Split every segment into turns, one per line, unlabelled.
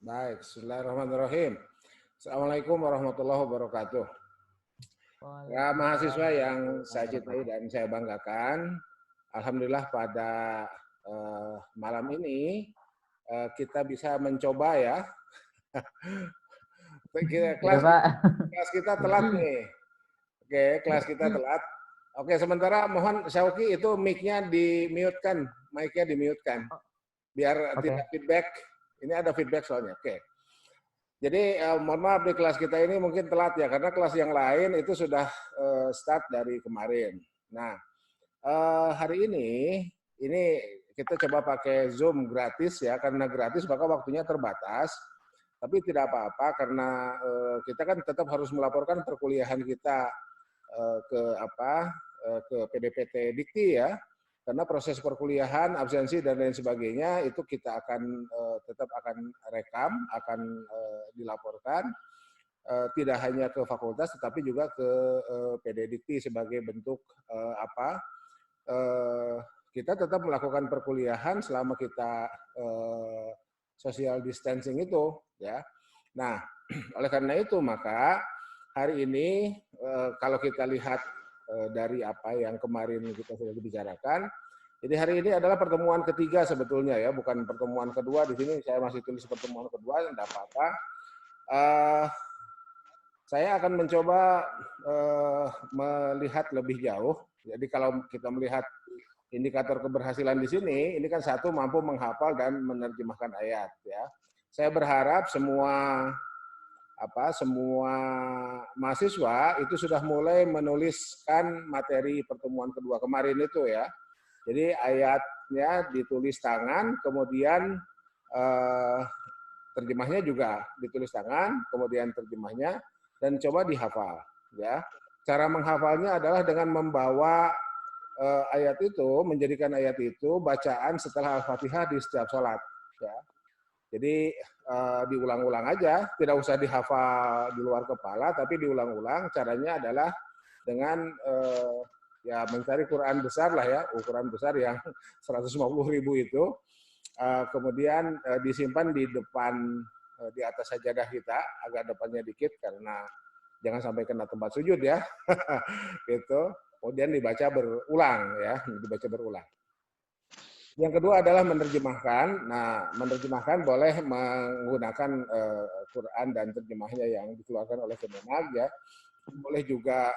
Baik, bismillahirrahmanirrahim. Assalamualaikum warahmatullahi wabarakatuh. Ya, mahasiswa yang saya cintai dan saya banggakan, alhamdulillah pada malam ini kita bisa mencoba ya.
Ya, Pak.
Kelas kita telat nih. Oke, kelas kita telat. Oke, sementara mohon Syauki itu mic-nya di-mute-kan, mic-nya di-mute-kan. Biar tidak feedback. Ini ada feedback soalnya. Oke. Jadi mohon maaf di kelas kita ini mungkin telat ya, karena kelas yang lain itu sudah start dari kemarin. Nah, hari ini kita coba pakai Zoom gratis ya, karena gratis maka waktunya terbatas. Tapi tidak apa-apa karena kita kan tetap harus melaporkan perkuliahan kita ke PDPT Dikti ya. Karena proses perkuliahan, absensi dan lain sebagainya itu kita akan tetap akan rekam, akan dilaporkan tidak hanya ke fakultas tetapi juga ke PD Dikti sebagai bentuk kita tetap melakukan perkuliahan selama kita social distancing itu ya. Nah, oleh karena itu maka hari ini kalau kita lihat dari apa yang kemarin kita sudah dibicarakan, jadi hari ini adalah pertemuan ketiga sebetulnya ya, bukan pertemuan kedua. Di sini saya masih tulis pertemuan kedua, tidak apa-apa. Saya akan mencoba melihat lebih jauh. Jadi kalau kita melihat indikator keberhasilan di sini, ini kan satu mampu menghafal dan menerjemahkan ayat ya. Saya berharap semua mahasiswa itu sudah mulai menuliskan materi pertemuan kedua kemarin itu ya. Jadi ayatnya ditulis tangan, kemudian terjemahnya juga ditulis tangan, kemudian terjemahnya dan coba dihafal ya. Cara menghafalnya adalah dengan membawa ayat itu, menjadikan ayat itu bacaan setelah Al-Fatihah di setiap sholat ya. Jadi diulang-ulang aja, tidak usah dihafal di luar kepala, tapi diulang-ulang. Caranya adalah dengan ya mencari Quran besar lah ya, ukuran besar yang 150.000 itu, kemudian disimpan di depan, di atas sajadah kita, agak depannya dikit karena jangan sampai kena tempat sujud ya, gitu. Kemudian dibaca berulang ya, dibaca berulang. Yang kedua adalah menerjemahkan. Nah, menerjemahkan boleh menggunakan Quran dan terjemahnya yang dikeluarkan oleh Kemenag ya. Boleh juga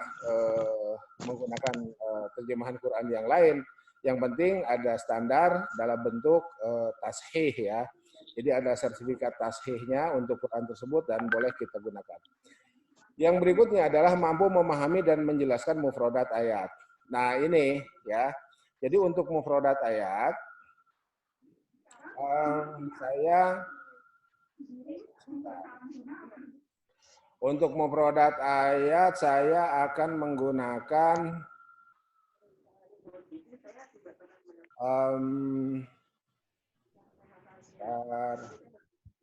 menggunakan terjemahan Quran yang lain. Yang penting ada standar dalam bentuk tashih ya. Jadi ada sertifikat tashihnya untuk Quran tersebut dan boleh kita gunakan. Yang berikutnya adalah mampu memahami dan menjelaskan mufradat ayat. Nah, ini ya. Jadi untuk mufradat ayat untuk mufradat ayat saya akan menggunakan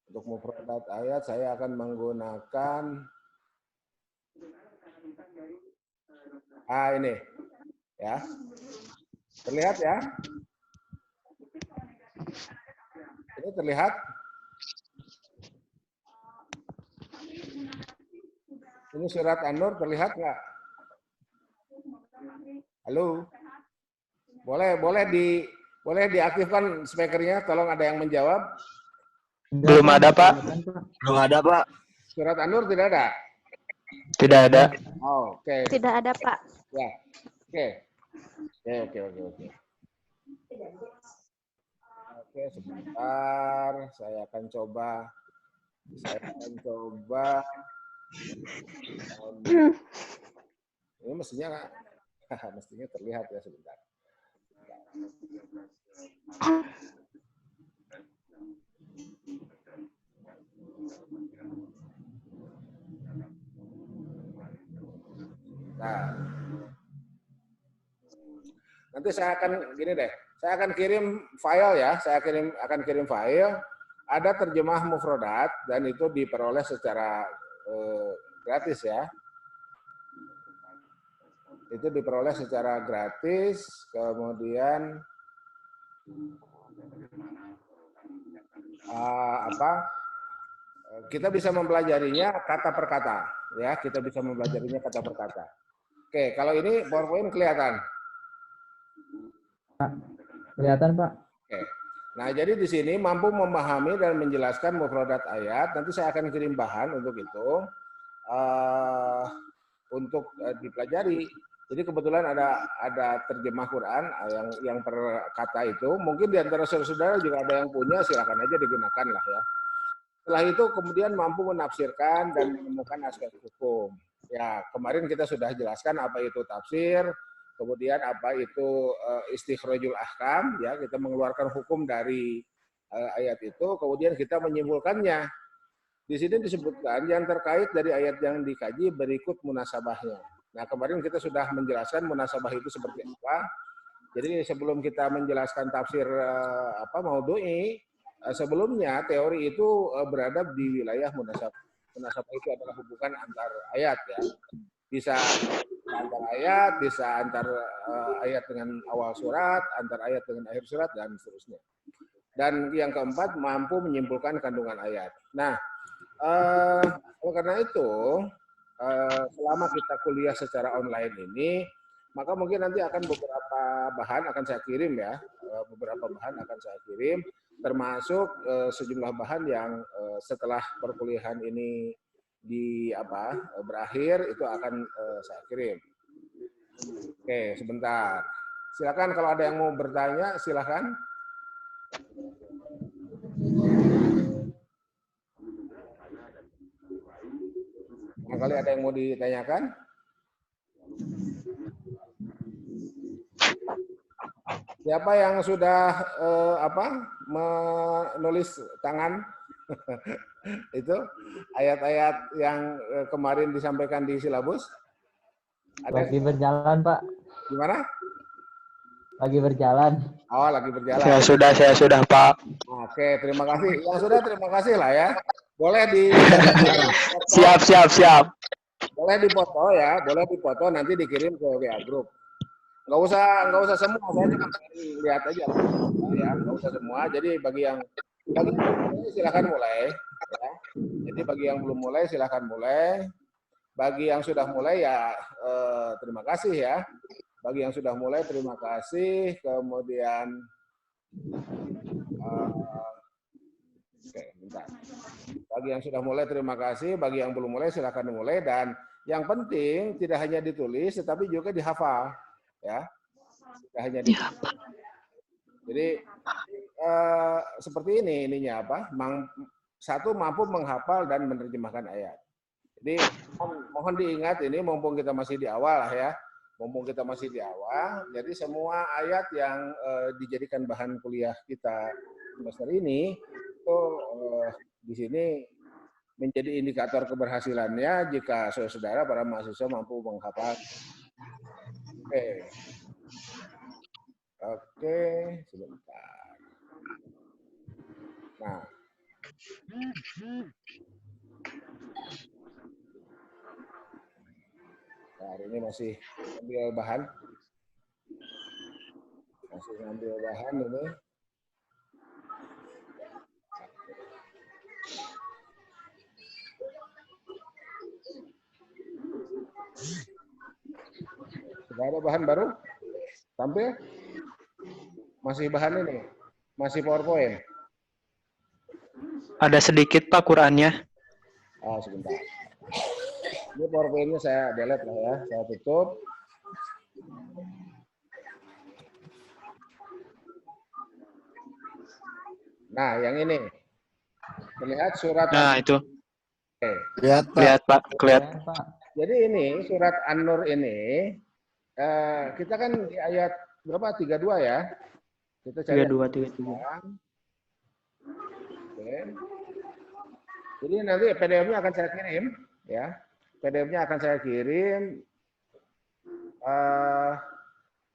untuk mufradat ayat saya akan menggunakan ini ya. Terlihat ya? Ini terlihat? Ini surat An-Nur terlihat nggak? Halo? Boleh diaktifkan speakernya, tolong ada yang menjawab.
Belum ada, Pak. Belum ada, Pak.
Surat An-Nur tidak ada?
Tidak ada.
Oh, oke.
Tidak ada, Pak.
Ya. Oke. Oke. Oke, sebentar. Saya akan coba. Ini mestinya terlihat ya sebentar. Nah, nanti saya akan gini deh. Saya akan kirim file ya. Akan kirim file. Ada terjemah mufradat dan itu diperoleh secara gratis ya. Itu diperoleh secara gratis, kemudian kita bisa mempelajarinya kata per kata, ya. Kita bisa mempelajarinya kata per kata. Oke, kalau ini PowerPoint kelihatan.
Kelihatan, Pak.
Oke. Nah, jadi di sini mampu memahami dan menjelaskan mufradat ayat. Nanti saya akan kirim bahan untuk itu, untuk dipelajari. Jadi kebetulan ada terjemah Quran yang per kata itu. Mungkin di antara saudara-saudara juga ada yang punya, silakan aja digunakan lah ya. Setelah itu kemudian mampu menafsirkan dan menemukan aspek hukum. Ya, kemarin kita sudah jelaskan apa itu tafsir, kemudian apa itu istikhrajul ahkam, ya, kita mengeluarkan hukum dari ayat itu, kemudian kita menyimpulkannya. Di sini disebutkan yang terkait dari ayat yang dikaji berikut munasabahnya. Nah, kemarin kita sudah menjelaskan munasabah itu seperti apa. Jadi sebelum kita menjelaskan tafsir maudhu'i, sebelumnya teori itu berada di wilayah munasabah. Munasabah itu adalah hubungan antar ayat, ya. Bisa antar ayat, bisa antar ayat dengan awal surat, antar ayat dengan akhir surat, dan seterusnya. Dan yang keempat, mampu menyimpulkan kandungan ayat. Nah, oleh karena itu, selama kita kuliah secara online ini, maka mungkin nanti akan beberapa bahan akan saya kirim, ya. Beberapa bahan akan saya kirim, termasuk sejumlah bahan yang setelah perkuliahan ini berakhir itu akan saya kirim. Oke, sebentar. Silakan kalau ada yang mau bertanya, silakan. Barangkali ada yang mau ditanyakan? Siapa yang sudah menulis tangan? Itu ayat-ayat yang kemarin disampaikan di silabus?
Lagi berjalan, Pak.
Gimana?
Lagi berjalan.
Oh, lagi berjalan.
Saya sudah, Pak.
Oke, terima kasih. Yang sudah terima kasih lah ya. Boleh
Siap.
Boleh dipoto ya, boleh dipoto nanti dikirim ke WA Group. Nggak usah semua, saya cuma lihat aja ya, nggak usah semua. Jadi bagi yang silakan mulai ya. Jadi bagi yang belum mulai silakan mulai. Bagi yang sudah mulai ya terima kasih ya. Bagi yang sudah mulai terima kasih. Kemudian bentar. Bagi yang sudah mulai terima kasih, bagi yang belum mulai silakan dimulai, dan yang penting tidak hanya ditulis tetapi juga dihafal, ya. Tidak hanya ditulis. Jadi seperti ini ininya apa? Satu, mampu menghafal dan menerjemahkan ayat. Jadi mohon diingat ini mumpung kita masih di awal lah ya. Mumpung kita masih di awal, jadi semua ayat yang dijadikan bahan kuliah kita semester ini itu di sini menjadi indikator keberhasilannya jika saudara para mahasiswa mampu menghafal. Oke, sebentar. Nah, hari ini masih ambil bahan. Ini. Sudah ada bahan baru? Tampil? Masih bahan ini? Masih PowerPoint?
Ada sedikit, Pak, Qurannya.
Oh, sebentar. Ini PowerPoint-nya saya delete lah ya, saya tutup. Nah, yang ini. Melihat surat.
Nah, itu.
Oke.
Lihat, Pak. Kelihatan.
Jadi ini surat An-Nur ini kita kan di ayat berapa? 32 ya. Kita cari
32.
Oke. Jadi nanti PDF-nya akan saya kirim ya. PDF-nya akan saya kirim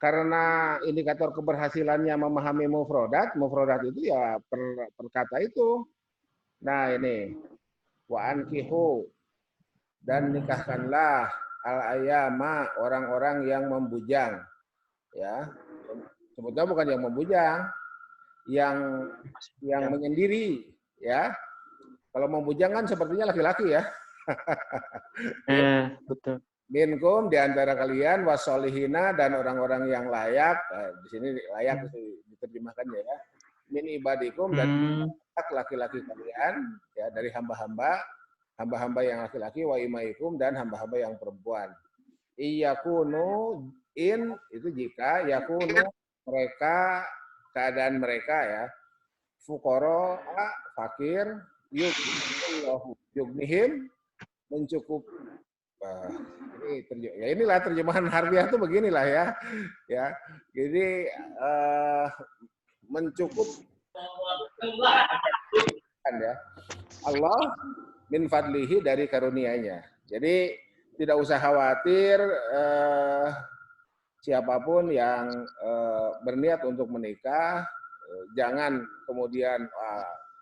karena indikator keberhasilannya memahami mufradat itu ya per kata itu. Nah, ini wa ankihu, dan nikahkanlah al-ayama, orang-orang yang membujang. Ya. Sebetulnya bukan yang membujang, yang menyendiri, ya. Kalau mau bujang kan sepertinya laki-laki ya.
Betul.
Minkum di antara kalian wasolihina dan orang-orang yang layak. Di sini layak diterjemahkannya ya. Min ibadikum dan laki-laki kalian ya dari hamba-hamba yang laki-laki wa imaikum dan hamba-hamba yang perempuan. Iyakunu in itu jika yakunu mereka keadaan mereka ya fuqara fakir yugnihim mencukup ya inilah terjemahan harfiah itu beginilah ya jadi mencukup ya Allah min fadlihi dari karunia-Nya. Jadi tidak usah khawatir siapapun yang berniat untuk menikah, jangan kemudian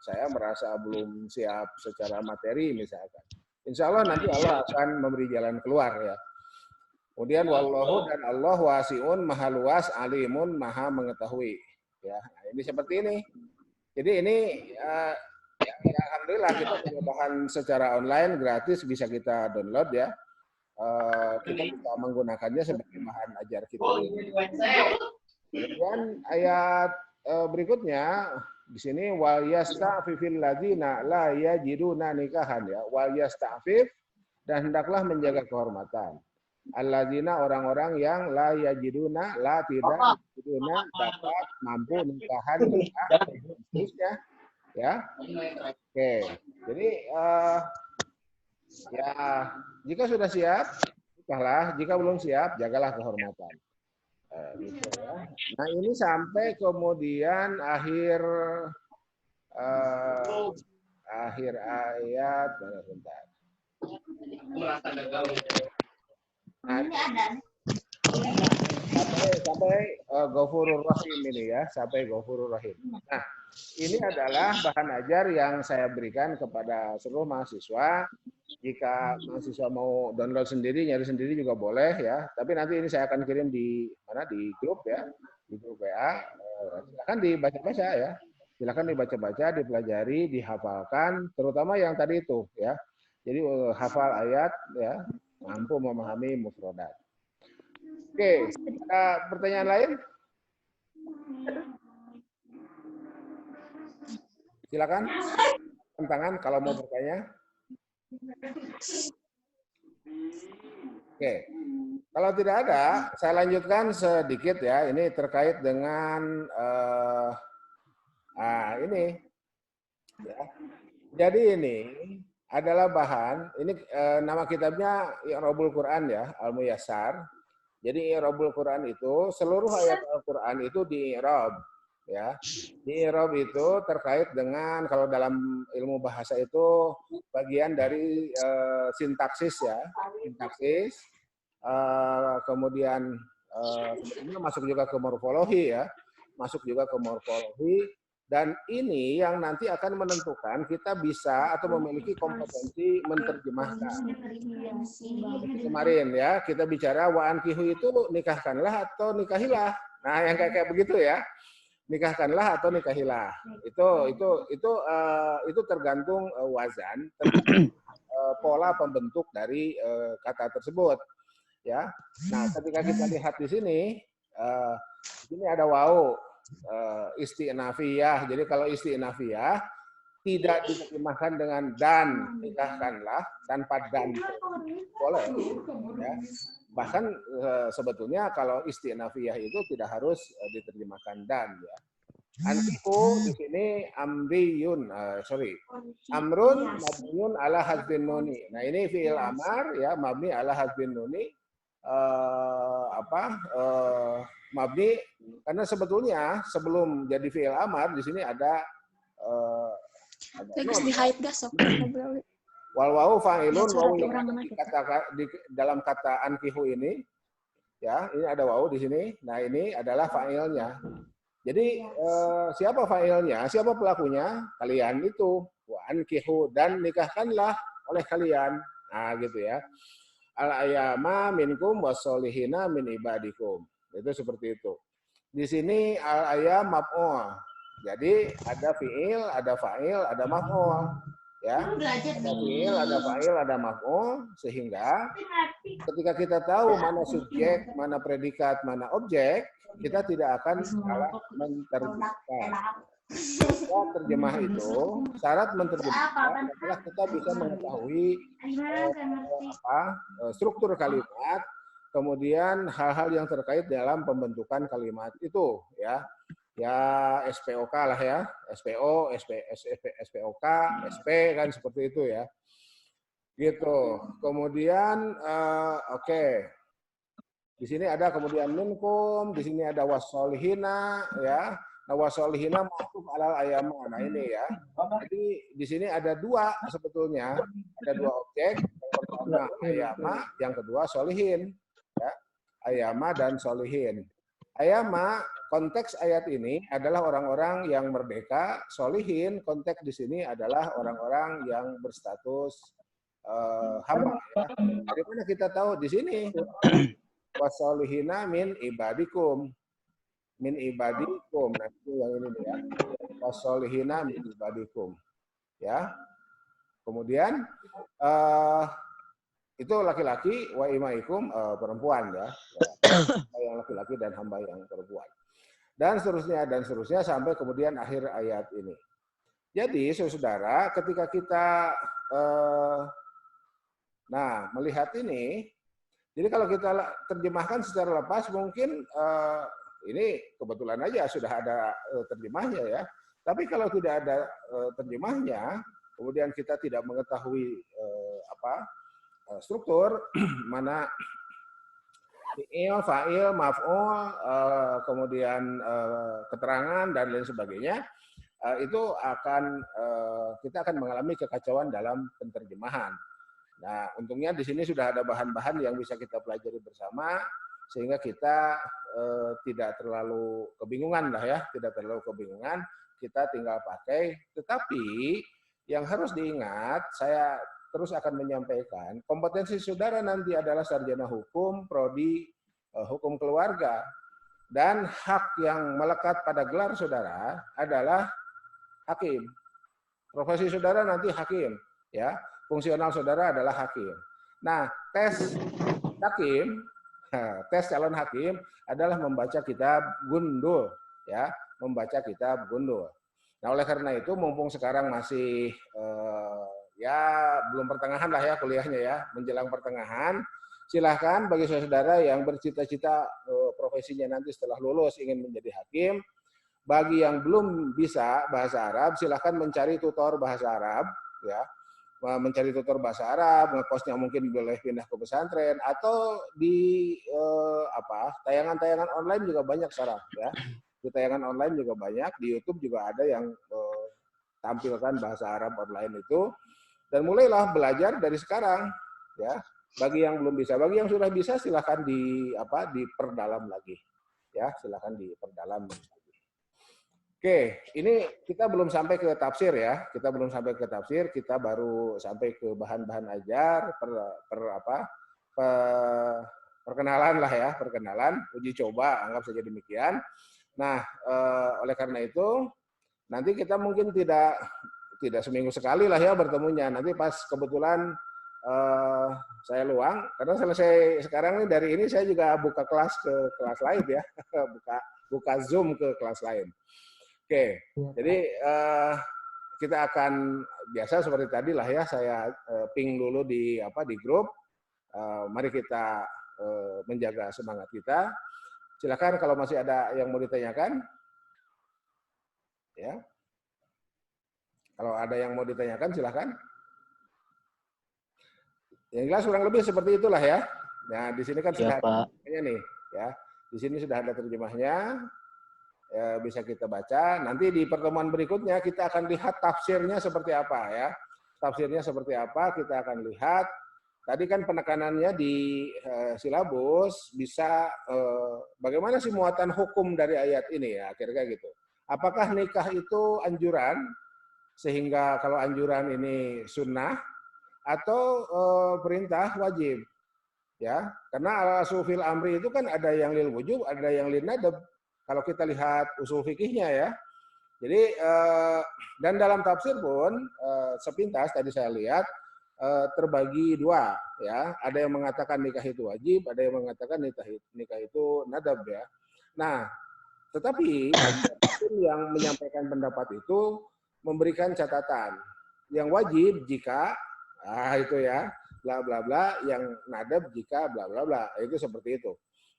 saya merasa belum siap secara materi misalkan. Insya Allah nanti Allah akan memberi jalan keluar ya. Kemudian wallahu dan Allah wasi'un maha luas, alimun maha mengetahui. Ya, nah ini seperti ini. Jadi ini ya, alhamdulillah kita punya bahan secara online gratis bisa kita download ya. Kita bisa menggunakannya sebagai bahan ajar kita. Kemudian ayat berikutnya di sini wal yasta'fifil ladzina la yajiduna nikahan ya. Wal yasta'fif dan hendaklah menjaga kehormatan. Alladzina orang-orang yang la yajiduna tidak yajiduna dapat mampu nikahan ya. Ya. Oke. Jadi ya jika sudah siap nikahlah, jika belum siap jagalah kehormatan. Gitu ya. Nah ini sampai kemudian akhir ayat bentar. Nah, sampai Ghafurur Rahim ini ya, sampai Ghafurur Rahim. Nah, ini adalah bahan ajar yang saya berikan kepada seluruh mahasiswa. Jika mahasiswa mau download sendiri, nyari sendiri juga boleh ya. Tapi nanti ini saya akan kirim di mana di grup ya, di grup WA. Silakan dibaca-baca ya. Silakan dibaca-baca, dipelajari, dihafalkan, terutama yang tadi itu ya. Jadi hafal ayat ya, mampu memahami mufradat. Oke, ada pertanyaan lain? Silakan. Tangan kalau mau bertanya. Oke. Kalau tidak ada, saya lanjutkan sedikit ya. Ini terkait dengan ini. Ya. Jadi ini adalah bahan. Ini nama kitabnya I'rabul Quran ya, Al-Muyassar. Jadi i'rabul Quran itu seluruh ayat Al-Quran itu di-i'rab ya. Di-i'rab itu terkait dengan kalau dalam ilmu bahasa itu bagian dari sintaksis ya. Sintaksis kemudian masuk juga ke morfologi ya. Masuk juga ke morfologi dan ini yang nanti akan menentukan kita bisa atau memiliki kompetensi menerjemahkan. Kemarin ya kita bicara wa ankihu itu nikahkanlah atau nikahilah. Nah yang kayak begitu ya, nikahkanlah atau nikahilah. Itu tergantung wazan, tergantung pola pembentuk dari kata tersebut. Ya. Nah ketika kita lihat di sini ada wawu. Isti'nafiyah. Jadi kalau isti'nafiyah tidak diterjemahkan dengan dan nikahkanlah tanpa dan boleh ya. Bahkan sebetulnya kalau isti'nafiyah itu tidak harus diterjemahkan dan ya. Antiku di sini amriyun amrun mabniun ala hadzfin nuni. Nah ini fi'il amar ya mabni ala hadzfin nuni mabni karena sebetulnya sebelum jadi fi'il amar di sini ada wal wawu fa'ilun wawu yang di dalam kata ankihu ini ya ini ada wawu di sini. Nah ini adalah fa'ilnya. Jadi siapa fa'ilnya? Siapa pelakunya? Kalian itu wa ankihu dan nikahkanlah oleh kalian. Nah gitu ya. Al ayama minkum wasolihina min ibadikum. Itu seperti itu. Di sini al ayam maf'ul. Jadi ada fi'il, ada fa'il, ada maf'ul. ya. Ada fiil, ada fa'il, ada maf'ul, sehingga ketika kita tahu mana subjek, mana predikat, mana objek, kita tidak akan salah menerjemahkan. Ya, terjemah itu, syarat menerjemahkan adalah kita bisa mengetahui struktur kalimat, kemudian hal-hal yang terkait dalam pembentukan kalimat itu, ya. Ya SPOK lah ya, SPO, SPOK, SP kan seperti itu ya. Gitu. Kemudian oke. Di sini ada kemudian minkum, di sini ada wasolihina ya. Nah, wasolihina ma'tuf alal ayama. Nah, ini ya. Jadi di sini ada dua sebetulnya. Ada dua objek. Yang pertama ayama, yang kedua solihin. Ya. Ayama dan solihin. Ayama, konteks ayat ini adalah orang-orang yang merdeka. Solihin, konteks di sini adalah orang-orang yang berstatus hamba. Ya. Dari mana kita tahu di sini? Wasolihina min ibadikum. Min ibadikum. Nah, itu yang ini ya. Wasolihina min ibadikum. Ya. Kemudian itu laki-laki, wa imaikum perempuan ya. Hamba yang laki-laki dan hamba yang perempuan. Dan seterusnya sampai kemudian akhir ayat ini. Jadi saudara, ketika kita melihat ini, jadi kalau kita terjemahkan secara lepas mungkin ini kebetulan aja sudah ada terjemahnya ya. Tapi kalau tidak ada terjemahnya, kemudian kita tidak mengetahui struktur mana fi'il, fa'il, maf'ul, kemudian keterangan dan lain sebagainya, itu kita akan mengalami kekacauan dalam penterjemahan. Nah, untungnya di sini sudah ada bahan-bahan yang bisa kita pelajari bersama sehingga kita tidak terlalu kebingungan lah ya, tidak terlalu kebingungan, kita tinggal pakai. Tetapi yang harus diingat, saya terus akan menyampaikan, kompetensi saudara nanti adalah sarjana hukum, prodi hukum keluarga, dan hak yang melekat pada gelar saudara adalah hakim. Profesi saudara nanti hakim, ya. Fungsional saudara adalah hakim. Nah, tes hakim, tes calon hakim adalah membaca kitab Gundul, ya, membaca kitab Gundul. Nah, oleh karena itu, mumpung sekarang masih ya belum pertengahan lah ya kuliahnya ya, menjelang pertengahan, silahkan bagi saudara yang bercita-cita profesinya nanti setelah lulus ingin menjadi hakim, bagi yang belum bisa bahasa Arab, silahkan mencari tutor bahasa Arab, ya, mencari tutor bahasa Arab, ngekosnya mungkin boleh pindah ke pesantren atau di tayangan-tayangan online juga banyak sekarang, ya, di tayangan online juga banyak, di YouTube juga ada yang tampilkan bahasa Arab online itu. Dan mulailah belajar dari sekarang, ya. Bagi yang belum bisa, bagi yang sudah bisa silahkan diperdalam lagi, ya, silahkan diperdalam lagi. Oke, ini kita belum sampai ke tafsir ya, kita belum sampai ke tafsir, kita baru sampai ke bahan-bahan ajar, perkenalan lah ya, perkenalan, uji coba, anggap saja demikian. Nah, oleh karena itu nanti kita mungkin tidak seminggu sekali lah ya bertemunya. Nanti pas kebetulan saya luang, karena selesai sekarang nih dari ini saya juga buka kelas ke kelas lain ya, buka Zoom ke kelas lain. Oke, jadi kita akan biasa seperti tadi lah ya, saya ping dulu di grup. Mari kita menjaga semangat kita. Silakan kalau masih ada yang mau ditanyakan, ya. Kalau ada yang mau ditanyakan, silakan. Yang jelas kurang lebih seperti itulah ya. Nah, di sini kan sudah ada terjemahnya nih, ya. Di sini sudah ada terjemahnya, ya, bisa kita baca. Nanti di pertemuan berikutnya kita akan lihat tafsirnya seperti apa ya. Tafsirnya seperti apa kita akan lihat. Tadi kan penekanannya di silabus bisa bagaimana sih muatan hukum dari ayat ini ya, kira-kira gitu. Apakah nikah itu anjuran? Sehingga kalau anjuran ini sunnah atau perintah wajib, ya, karena al-aslu fil amri itu kan ada yang lil wujub, ada yang lin nadab. Kalau kita lihat usul fikihnya ya, Jadi dan dalam tafsir pun sepintas tadi saya lihat terbagi dua ya. Ada yang mengatakan nikah itu wajib, ada yang mengatakan nikah itu nadab ya. Nah, tetapi yang menyampaikan pendapat itu memberikan catatan. Yang wajib jika itu ya, bla bla bla, yang nadab jika bla bla bla. Itu seperti itu.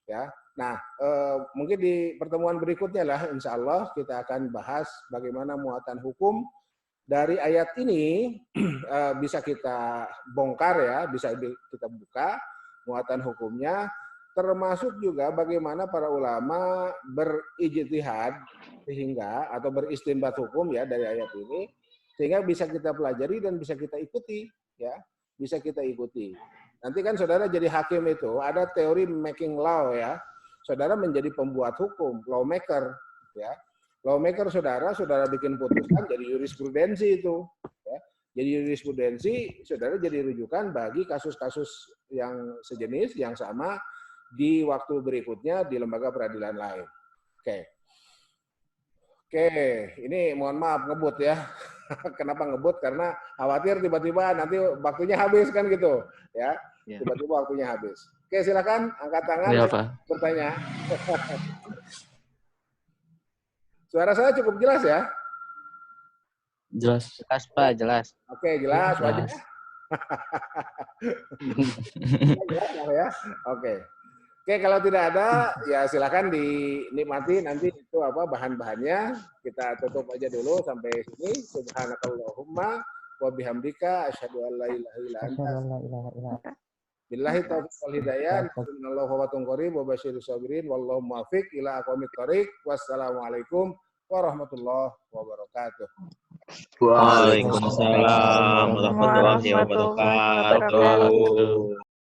Ya. Nah, mungkin di pertemuan berikutnya lah insya Allah kita akan bahas bagaimana muatan hukum dari ayat ini bisa kita bongkar ya, bisa kita buka muatan hukumnya, termasuk juga bagaimana para ulama berijtihad sehingga atau beristinbat hukum ya dari ayat ini sehingga bisa kita pelajari dan bisa kita ikuti ya, bisa kita ikuti. Nanti kan saudara jadi hakim itu ada teori making law ya. Saudara menjadi pembuat hukum, lawmaker ya. Lawmaker saudara bikin putusan jadi jurisprudensi itu ya. Jadi jurisprudensi saudara jadi rujukan bagi kasus-kasus yang sejenis yang sama di waktu berikutnya di lembaga peradilan lain. Oke, ini mohon maaf ngebut ya. Kenapa ngebut? Karena khawatir tiba-tiba nanti waktunya habis kan gitu ya. Tiba-tiba waktunya habis. Oke, silakan angkat tangan bertanya. Suara saya cukup jelas ya?
Jelas. Jelas, Pak, jelas.
Oke, jelas wajib. Jelas ya. Oke. Oke, kalau tidak ada ya silakan dinikmati nanti itu bahan-bahannya. Kita tutup aja dulu sampai sini. Subhanakallahumma wa bihamdika asyhadu an la ilaha illa anta. Billahi taufiq wal hidayah. Innallaha wa tunqarib wa basyirus sabirin wallahu muwaffiq ila aqwamit thoriq. Wassalamualaikum warahmatullahi wabarakatuh.
Waalaikumsalam warahmatullahi wabarakatuh.